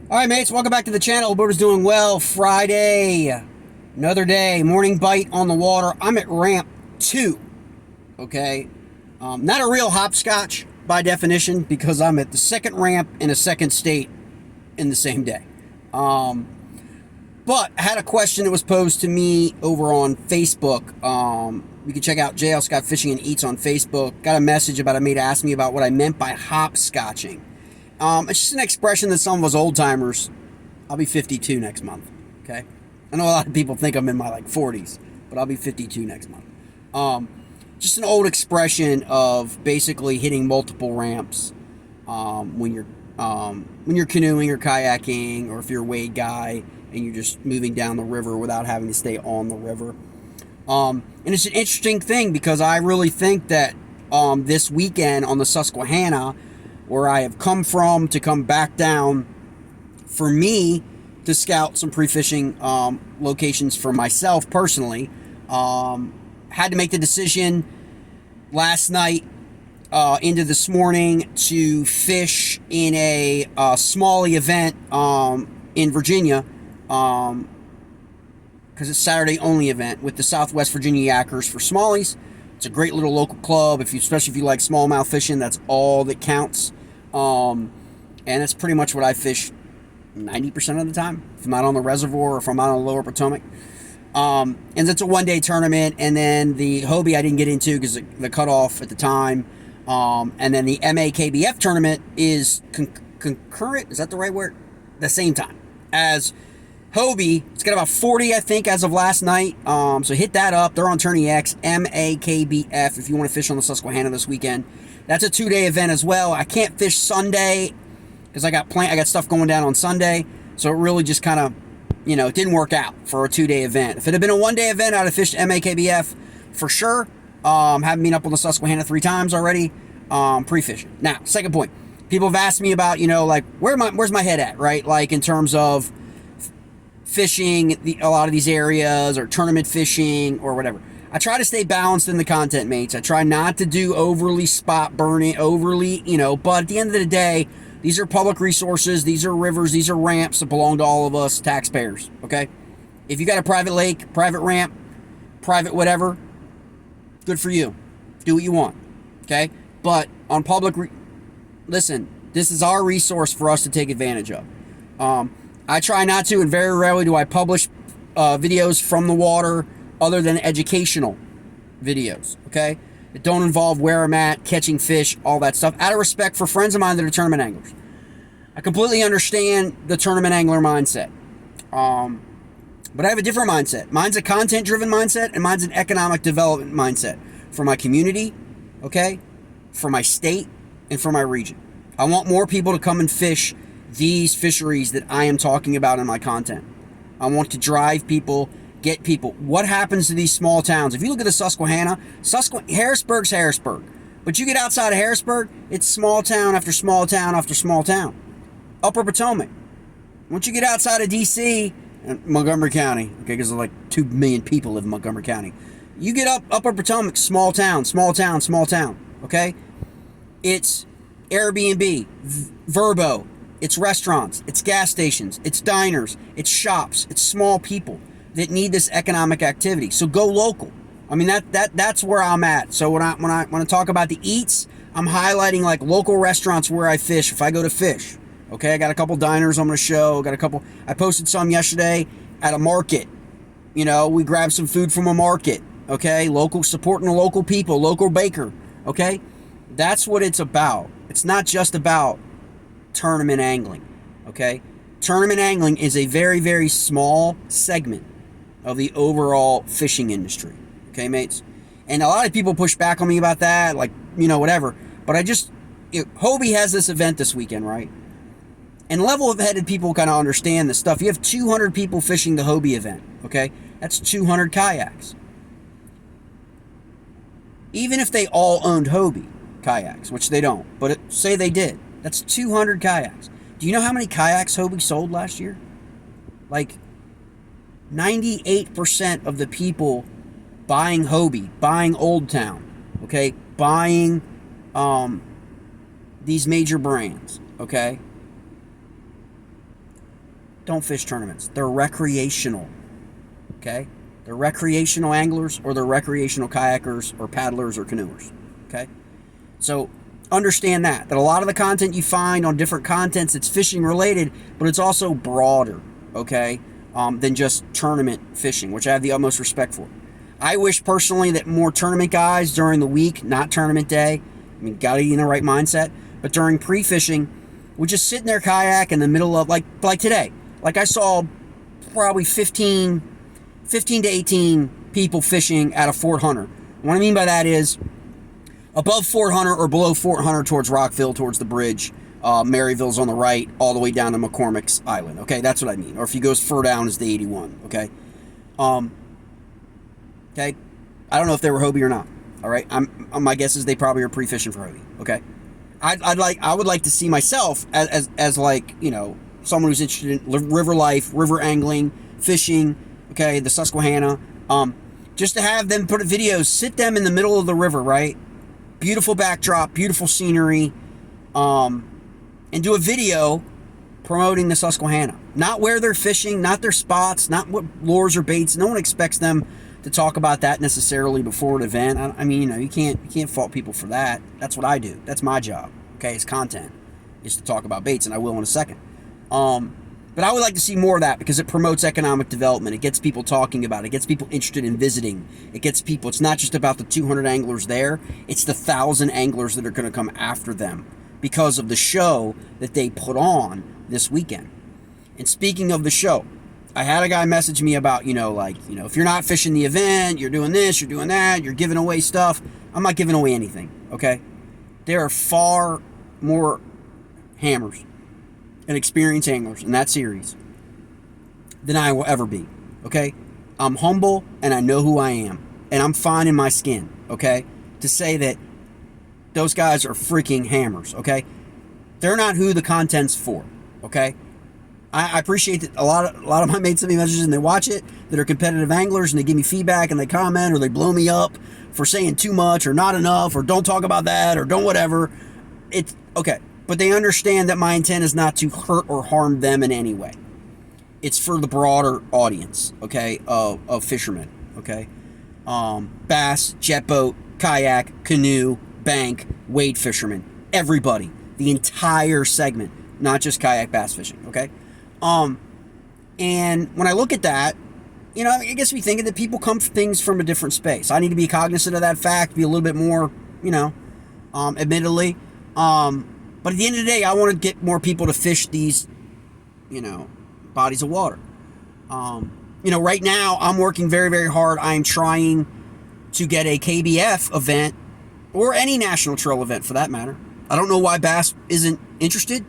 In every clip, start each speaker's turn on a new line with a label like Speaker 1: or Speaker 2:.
Speaker 1: All right, mates, welcome back to the channel. Hope everybody's doing well. Friday, another day, morning bite on the water. I'm at ramp 2, okay? Not a real hopscotch by definition because I'm at the second ramp in a second state in the same day. But I had a question that was posed to me over on Facebook. You can check out JL Scott Fishing and Eats on Facebook. Got a message about a mate asked me about what I meant by hopscotching. It's just an expression that some of us old-timers, I'll be 52 next month, okay? I know a lot of people think I'm in my, 40s, but I'll be 52 next month. Just an old expression of basically hitting multiple ramps when you're canoeing or kayaking, or if you're a wade guy and you're just moving down the river without having to stay on the river. And it's an interesting thing because I really think that this weekend on the Susquehanna, where I have come from to come back down, for me to scout some pre-fishing locations for myself personally, had to make the decision last night into this morning to fish in a smallie event in Virginia, because it's Saturday only event with the Southwest Virginia Yackers for smallies. It's a great little local club, especially if you like smallmouth fishing. That's all that counts. And that's pretty much what I fish 90% of the time, if I'm not on the reservoir or if I'm out on the lower Potomac. And it's a one-day tournament, and then the Hobie I didn't get into because the cutoff at the time. And then the MAKBF tournament is concurrent, is that the right word? The same time as Hobie. It's got about 40, I think, as of last night. So hit that up. They're on Tourney X, MAKBF, if you want to fish on the Susquehanna this weekend. That's a 2-day event as well. I can't fish Sunday because I got stuff going down on Sunday. So it really just kind of, it didn't work out for a 2-day event. If it had been a 1-day event, I'd have fished MAKBF for sure. Haven't been up on the Susquehanna 3 times already, pre-fishing. Now, second point. People have asked me about, where's my head at, right? Like in terms of fishing a lot of these areas or tournament fishing or whatever. I try to stay balanced in the content, mates. I try not to do overly spot burning, but at the end of the day, these are public resources, these are rivers, these are ramps that belong to all of us taxpayers, okay? If you got a private lake, private ramp, private whatever, good for you. Do what you want, okay? But on listen, this is our resource for us to take advantage of. I try not to, and very rarely do I publish videos from the water other than educational videos, okay? That don't involve where I'm at, catching fish, all that stuff, out of respect for friends of mine that are tournament anglers. I completely understand the tournament angler mindset. But I have a different mindset. Mine's a content-driven mindset, and mine's an economic development mindset for my community, okay? For my state, and for my region. I want more people to come and fish these fisheries that I am talking about in my content. I want to drive people, get people. What happens to these small towns? If you look at the Susquehanna, Harrisburg's Harrisburg. But you get outside of Harrisburg, it's small town after small town after small town. Upper Potomac. Once you get outside of D.C. and Montgomery County, okay, because like 2 million people live in Montgomery County. You get Upper Potomac, small town, small town, small town, okay? It's Airbnb, Verbo, it's restaurants, it's gas stations, it's diners, it's shops, it's small people that need this economic activity. So go local. I mean, that's where I'm at. So when I talk about the eats, I'm highlighting like local restaurants where I fish if I go to fish. Okay, I got a couple diners I'm going to show. I posted some yesterday at a market. We grabbed some food from a market. Okay, supporting the local people, local baker. Okay, that's what it's about. It's not just about tournament angling. Okay, tournament angling is a very, very small segment of the overall fishing industry. Okay, mates? And a lot of people push back on me about that, whatever. But Hobie has this event this weekend, right? And level-headed people kind of understand this stuff. You have 200 people fishing the Hobie event, okay? That's 200 kayaks. Even if they all owned Hobie kayaks, which they don't, but say they did, that's 200 kayaks. Do you know how many kayaks Hobie sold last year? 98% of the people buying Hobie, buying Old Town, okay, buying these major brands, okay, don't fish tournaments. They're recreational, okay? They're recreational anglers, or they're recreational kayakers or paddlers or canoers, okay? So understand that a lot of the content you find on different contents, it's fishing related, but it's also broader, okay, than just tournament fishing, which I have the utmost respect for. I wish personally that more tournament guys during the week, not tournament day, I mean, gotta be in the right mindset, but during pre-fishing, would just sit in their kayak in the middle of, like today. Like I saw probably 15 to 18 people fishing at a Fort Hunter. What I mean by that is above Fort Hunter or below Fort Hunter towards Rockville, towards the bridge. Maryville's on the right, all the way down to McCormick's Island. Okay, that's what I mean. Or if you go further down, is the 81. Okay. Okay. I don't know if they were Hobie or not. All right. My guess is they probably are pre-fishing for Hobie. Okay. I would like to see myself as like, you know, someone who's interested in river life, river angling, fishing. Okay, the Susquehanna. Just to have them put videos, sit them in the middle of the river, right? Beautiful backdrop, beautiful scenery, and do a video promoting the Susquehanna. Not where they're fishing, not their spots, not what lures or baits. No one expects them to talk about that necessarily before an event. I mean, you know, you can't fault people for that. That's what I do. That's my job. Okay, it's content, is to talk about baits, and I will in a second. But I would like to see more of that because it promotes economic development. It gets people talking about it. It gets people interested in visiting. It gets people, it's not just about the 200 anglers there. It's the 1,000 anglers that are going to come after them because of the show that they put on this weekend. And speaking of the show, I had a guy message me about, if you're not fishing the event, you're doing this, you're doing that, you're giving away stuff. I'm not giving away anything, okay? There are far more hammers and experienced anglers in that series than I will ever be, okay? I'm humble, and I know who I am, and I'm fine in my skin, okay? To say that those guys are freaking hammers, okay? They're not who the content's for, okay? I appreciate that a lot of my mates send me messages and they watch it that are competitive anglers, and they give me feedback and they comment or they blow me up for saying too much or not enough or don't talk about that or don't whatever. It's okay. But they understand that my intent is not to hurt or harm them in any way. It's for the broader audience, okay, of fishermen, okay? Bass, jet boat, kayak, canoe, bank, wade fishermen, everybody. The entire segment, not just kayak bass fishing, okay? And when I look at that, I guess we think that people come for things from a different space. I need to be cognizant of that fact, be a little bit more, admittedly. But at the end of the day, I want to get more people to fish these, bodies of water. Right now, I'm working very, very hard. I am trying to get a KBF event, or any national trail event for that matter. I don't know why Bass isn't interested.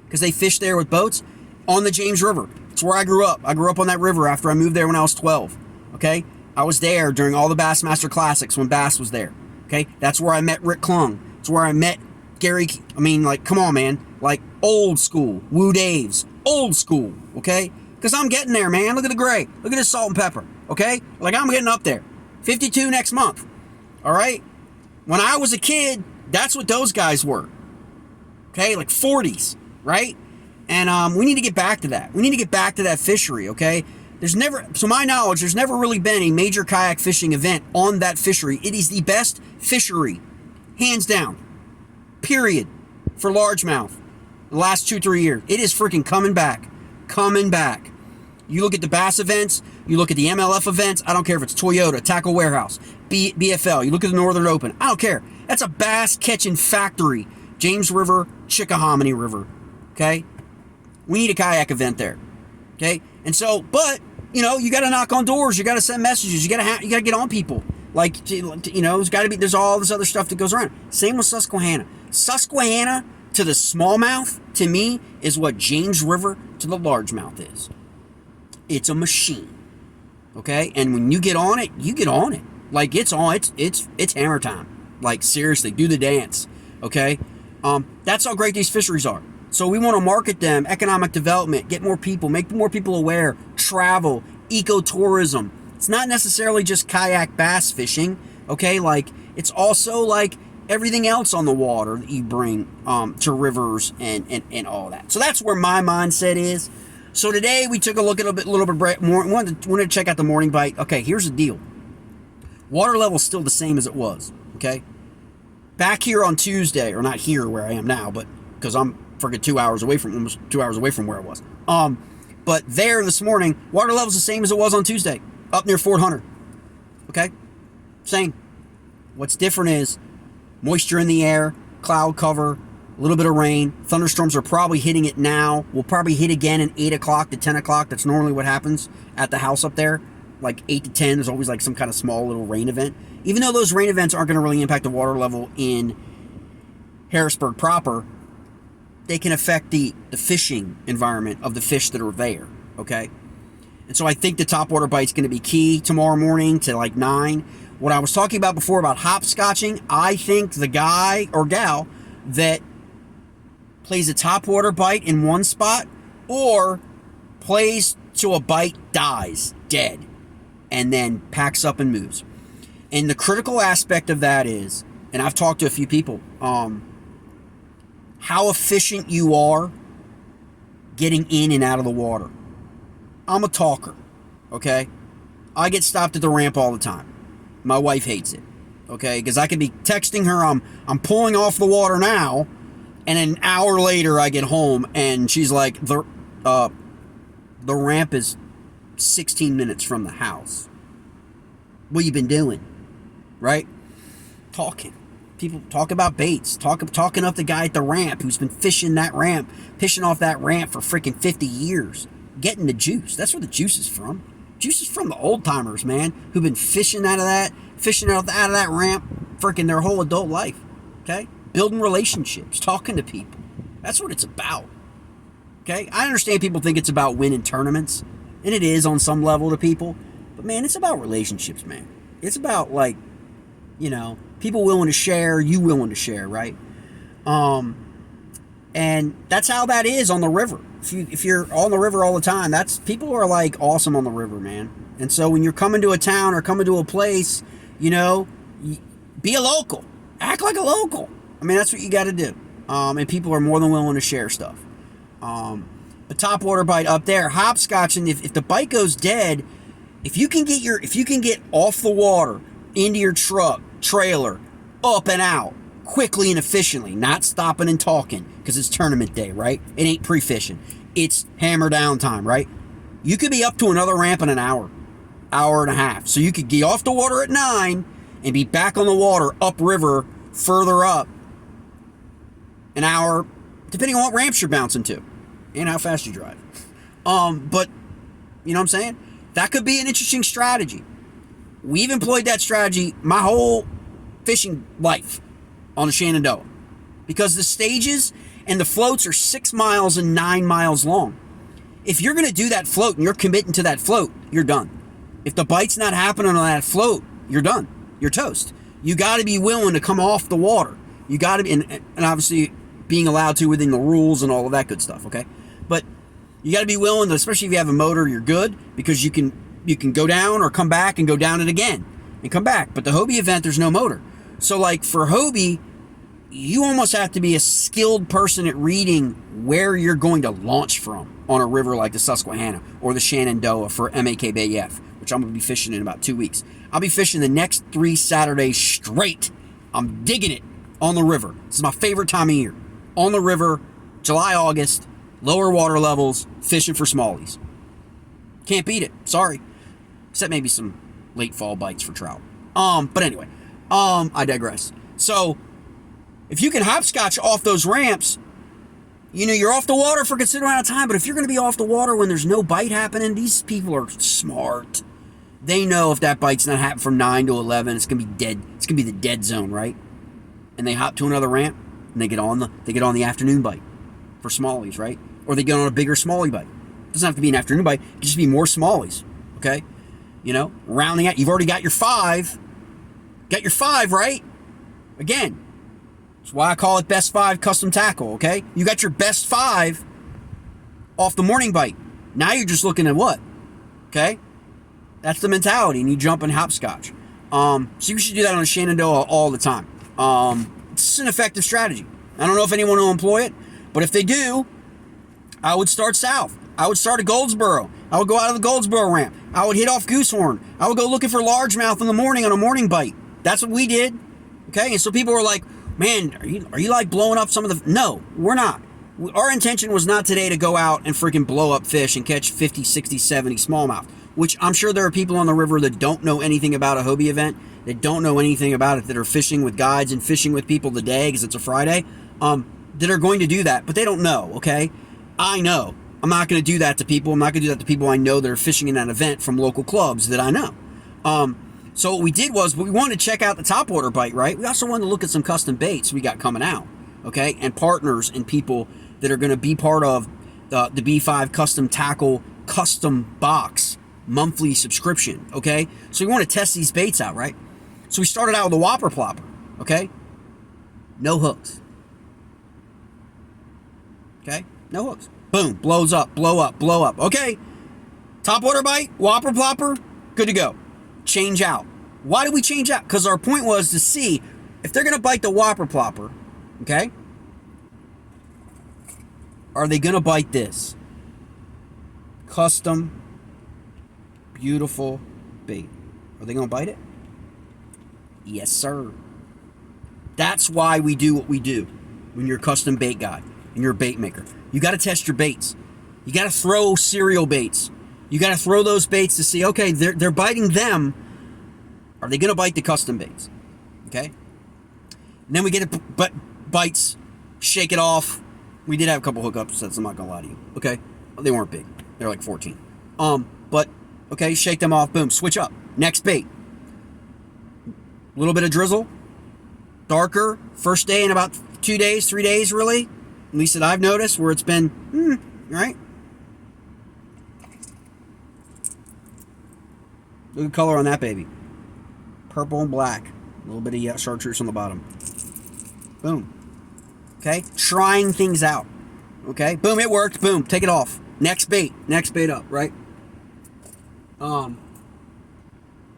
Speaker 1: Because they fish there with boats on the James River. It's where I grew up. I grew up on that river after I moved there when I was 12. Okay? I was there during all the Bassmaster Classics when Bass was there. Okay? That's where I met Rick Klung. It's where I met Gary. Come on, man. Old school. Woo Daves. Old school. Okay? Because I'm getting there, man. Look at the gray. Look at this salt and pepper. Okay? I'm getting up there. 52 next month. All right? When I was a kid, that's what those guys were. Okay? 40s. Right? And we need to get back to that. We need to get back to that fishery, okay? To my knowledge, there's never really been a major kayak fishing event on that fishery. It is the best fishery, hands down, period, for largemouth the last 2-3 years. It is freaking coming back. Coming back. You look at the Bass events, you look at the MLF events, I don't care if it's Toyota, Tackle Warehouse, BFL, you look at the Northern Open, I don't care. That's a bass catching factory. James River, Chickahominy River. Okay, we need a kayak event there. Okay, and so, but you got to knock on doors, you got to send messages, you got to get on people. There's got to be. There's all this other stuff that goes around. Same with Susquehanna. Susquehanna to the smallmouth, to me, is what James River to the largemouth is. It's a machine. Okay, and when you get on it, you get on it. It's on. It's hammer time. Seriously, do the dance. Okay, that's how great these fisheries are. So we want to market them, economic development, get more people, make more people aware, travel, ecotourism. It's not necessarily just kayak bass fishing, okay? It's also everything else on the water that you bring to rivers and all that. So that's where my mindset is. So today we took a look at a little bit more. Wanted to check out the morning bite. Okay, here's the deal. Water level's still the same as it was. Okay, back here on Tuesday, or not here where I am now, but because I'm freaking 2 hours away from almost 2 hours away from where I was. But there this morning, water level's the same as it was on Tuesday, up near Fort Hunter. Okay, same. What's different is moisture in the air, cloud cover, a little bit of rain. Thunderstorms are probably hitting it now. We'll probably hit again at 8 o'clock to 10 o'clock. That's normally what happens at the house up there. Like 8 to 10, there's always like some kind of small little rain event. Even though those rain events aren't going to really impact the water level in Harrisburg proper, they can affect the fishing environment of the fish that are there, okay? And so I think the topwater bite's going to be key tomorrow morning to like 9. What I was talking about before about hopscotching, I think the guy or gal that plays a topwater bite in one spot or plays to a bite dies dead and then packs up and moves. And the critical aspect of that is, and I've talked to a few people, how efficient you are getting in and out of the water. I'm a talker, okay? I get stopped at the ramp all the time. My wife hates it, okay? Because I could be texting her, I'm pulling off the water now, and an hour later I get home and she's like, the ramp is 16 minutes from the house. What you been doing? Right? Talking. People talk about baits. Talking up the guy at the ramp who's been fishing off that ramp for freaking 50 years. Getting the juice. That's where the juice is from. Juice is from the old timers, man, who've been fishing out of that ramp freaking their whole adult life. Okay? Building relationships, talking to people. That's what it's about. Okay? I understand people think it's about winning tournaments, and it is on some level to people, but man, it's about relationships, man. It's about, like, you know, people willing to share, you willing to share, right? And that's how that is on the river. If you're on the river all the time, people are like awesome on the river, man. And so when you're coming to a town or coming to a place, you know, be a local. Act like a local. I mean, that's what you got to do. And people are more than willing to share stuff. The topwater bite up there, hopscotching. If the bite goes dead, if you can get off the water into your truck, trailer, up and out quickly and efficiently, not stopping and talking because it's tournament day, right? It ain't pre-fishing. It's hammer down time, right? You could be up to another ramp in an hour and a half. So you could get off the water at 9 and be back on the water upriver, further up, an hour, depending on what ramps you're bouncing to and how fast you drive. But you know what I'm saying? That could be an interesting strategy. We've employed that strategy my whole fishing life on the Shenandoah because the stages and the floats are 6 miles and 9 miles long. If you're going to do that float and you're committing to that float, you're done. If the bite's not happening on that float, you're done. You're toast. You got to be willing to come off the water. You got to be, and obviously being allowed to within the rules and all of that good stuff, okay? But you got to be willing to, especially if you have a motor, you're good because you can go down or come back and go down it again and come back. But the Hobie event, there's no motor. So like for Hobie, you almost have to be a skilled person at reading where you're going to launch from on a river like the Susquehanna or the Shenandoah for MAKBF, which I'm going to be fishing in about 2 weeks. I'll be fishing the next 3 Saturdays straight. I'm digging it on the river. This is my favorite time of year. On the river, July, August, lower water levels, fishing for smallies. Can't beat it. Sorry. Except maybe some late fall bites for trout. But anyway, I digress. So, if you can hopscotch off those ramps, you know, you're off the water for a considerable amount of time, but if you're going to be off the water when there's no bite happening, these people are smart. They know if that bite's not happening from 9 to 11, it's going to be dead. It's going to be the dead zone, right? And they hop to another ramp, and they get on the afternoon bite for smallies, right? Or they get on a bigger smallie bite. It doesn't have to be an afternoon bite. It can just be more smallies, okay? You know, rounding out. You've already got your 5. Got your 5, right? Again, that's why I call it best 5 custom tackle, okay? You got your best 5 off the morning bite. Now you're just looking at what? Okay? That's the mentality, and you jump and hopscotch. So you should do that on the Shenandoah all the time. It's an effective strategy. I don't know if anyone will employ it, but if they do, I would start south. I would start at Goldsboro. I would go out of the Goldsboro ramp. I would hit off Goosehorn. I would go looking for largemouth in the morning on a morning bite. That's what we did. Okay, and so people were like, man, are you like blowing up some of the... No, we're not. Our intention was not today to go out and freaking blow up fish and catch 50, 60, 70 smallmouth, which I'm sure there are people on the river that don't know anything about a Hobie event, that don't know anything about it, that are fishing with guides and fishing with people today because it's a Friday, that are going to do that, but they don't know, okay? I know. I'm not going to do that to people. I'm not going to do that to people I know that are fishing in that event from local clubs that I know. So what we did was we wanted to check out the topwater bite, right? We also wanted to look at some custom baits we got coming out, okay? And partners and people that are going to be part of the B5 Custom Tackle Custom Box monthly subscription, okay? So we want to test these baits out, right? So we started out with a Whopper Plopper, okay? No hooks. Okay? No hooks. Boom. Blows up, blow up, blow up. Okay. Topwater bite, Whopper Plopper, good to go. Change out. Why did we change out? Because our point was to see if they're going to bite the Whopper Plopper, okay? Are they going to bite this? Custom, beautiful bait. Are they going to bite it? Yes, sir. That's why we do what we do when you're a custom bait guy and you're a bait maker. You got to test your baits. You got to throw cereal baits. You got to throw those baits to see, okay, they're biting them. Are they going to bite the custom baits? Okay? And then we get it, but bites, shake it off. We did have a couple hookups, that's I'm not going to lie to you. Okay? They weren't big. They were like 14. But, okay, shake them off, boom, switch up. Next bait. A little bit of drizzle. Darker. First day in about 2 days, 3 days, really. At least that I've noticed, where it's been, right? Look at the color on that baby. Purple and black. A little bit of chartreuse on the bottom. Boom. Okay? Trying things out. Okay? Boom, it worked. Boom, take it off. Next bait. Next bait up, right? And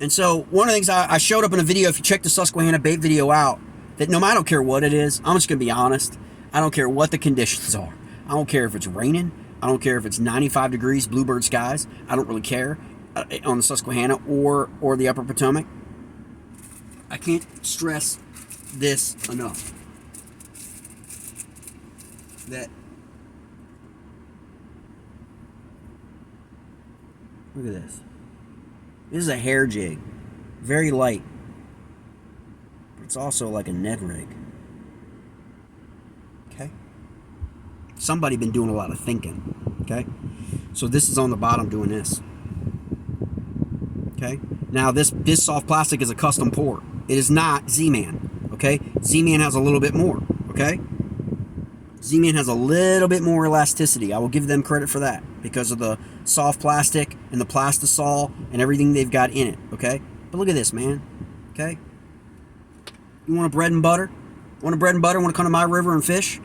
Speaker 1: so, one of the things I showed up in a video, if you check the Susquehanna bait video out, that I don't care what it is, I'm just going to be honest. I don't care what the conditions are. I don't care if it's raining. I don't care if it's 95 degrees, bluebird skies. I don't really care on the Susquehanna or the Upper Potomac. I can't stress this enough. That, look at this. This is a hair jig. Very light. But it's also like a Ned rig. Okay? Somebody been doing a lot of thinking. Okay? So this is on the bottom doing this. Okay? Now this soft plastic is a custom pour. It is not Z-Man. Okay? Z-Man has a little bit more. Okay? Z-Man has a little bit more elasticity. I will give them credit for that because of the soft plastic and the plastisol and everything they've got in it, okay? But look at this, man, okay? You want a bread and butter? Want a bread and butter? Want to come to my river and fish?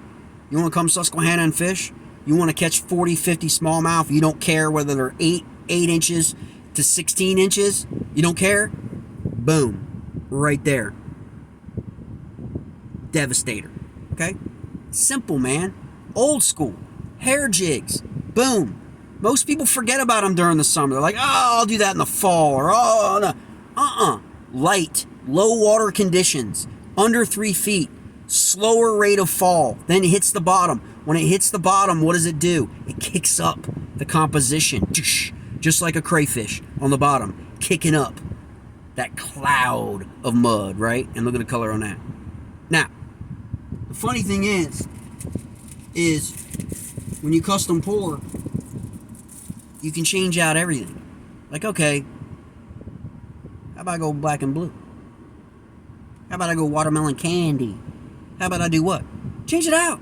Speaker 1: You want to come to Susquehanna and fish? You want to catch 40, 50 smallmouth? You don't care whether they're 8 inches to 16 inches? You don't care? Boom. Right there. Devastator, okay? Simple, man. Old school. Hair jigs. Boom. Most people forget about them during the summer. They're like, oh, I'll do that in the fall. Or, oh, no. Light. Low water conditions. Under 3 feet. Slower rate of fall. Then it hits the bottom. When it hits the bottom, what does it do? It kicks up the composition. Just like a crayfish on the bottom. Kicking up that cloud of mud, right? And look at the color on that. Now, the funny thing is when you custom pour, you can change out everything. Like, okay, how about I go black and blue? How about I go watermelon candy? How about I do what? Change it out.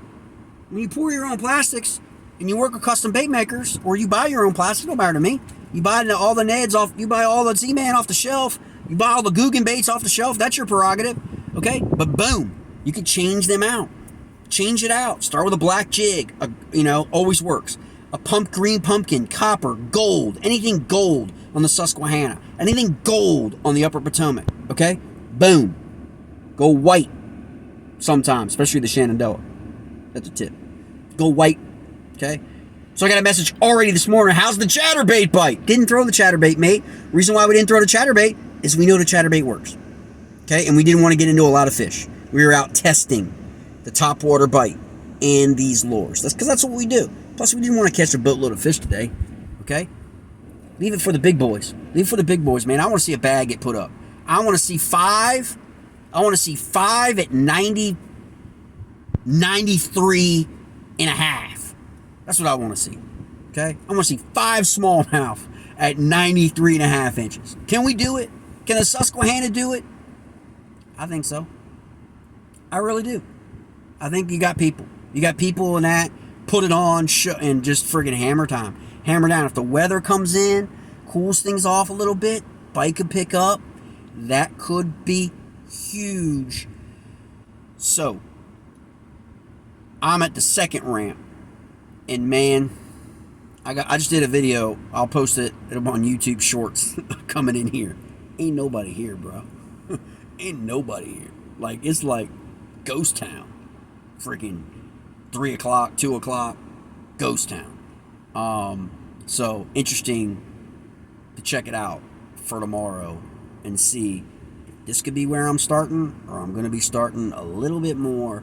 Speaker 1: When you pour your own plastics and you work with custom bait makers, or you buy your own plastic, no matter to me. You buy all the Neds off, you buy all the Z-Man off the shelf, you buy all the Guggen baits off the shelf, that's your prerogative, okay? But boom. You can change them out. Change it out. Start with a black jig. Always works. A green pumpkin, copper, gold. Anything gold on the Susquehanna. Anything gold on the Upper Potomac. Okay? Boom. Go white. sometimes, especially the Shenandoah. That's a tip. Go white, okay? So I got a message already this morning. How's the chatterbait bite? Didn't throw the chatterbait, mate. Reason why we didn't throw the chatterbait is we know the chatterbait works, okay? And we didn't want to get into a lot of fish. We were out testing the top water bite and these lures. That's because that's what we do. Plus, we didn't want to catch a boatload of fish today, okay? Leave it for the big boys. Leave it for the big boys, man. I want to see a bag get put up. I want to see 5. I want to see 5 at 90, 93 and a half. That's what I want to see, okay? I want to see 5 smallmouth at 93 and a half inches. Can we do it? Can the Susquehanna do it? I think so. I really do. I think you got people. You got people in that. Put it on and just friggin' hammer time. Hammer down. If the weather comes in, cools things off a little bit, bite could pick up. That could be huge. So, I'm at the second ramp. And man, I just did a video. I'll post it on YouTube Shorts coming in here. Ain't nobody here, bro. Ain't nobody here. Like, it's like ghost town. Freaking 3 o'clock, 2 o'clock, ghost town. So interesting to check it out for tomorrow and see if this could be where I'm starting, or I'm going to be starting a little bit more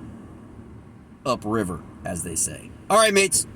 Speaker 1: upriver, as they say. All right, mates.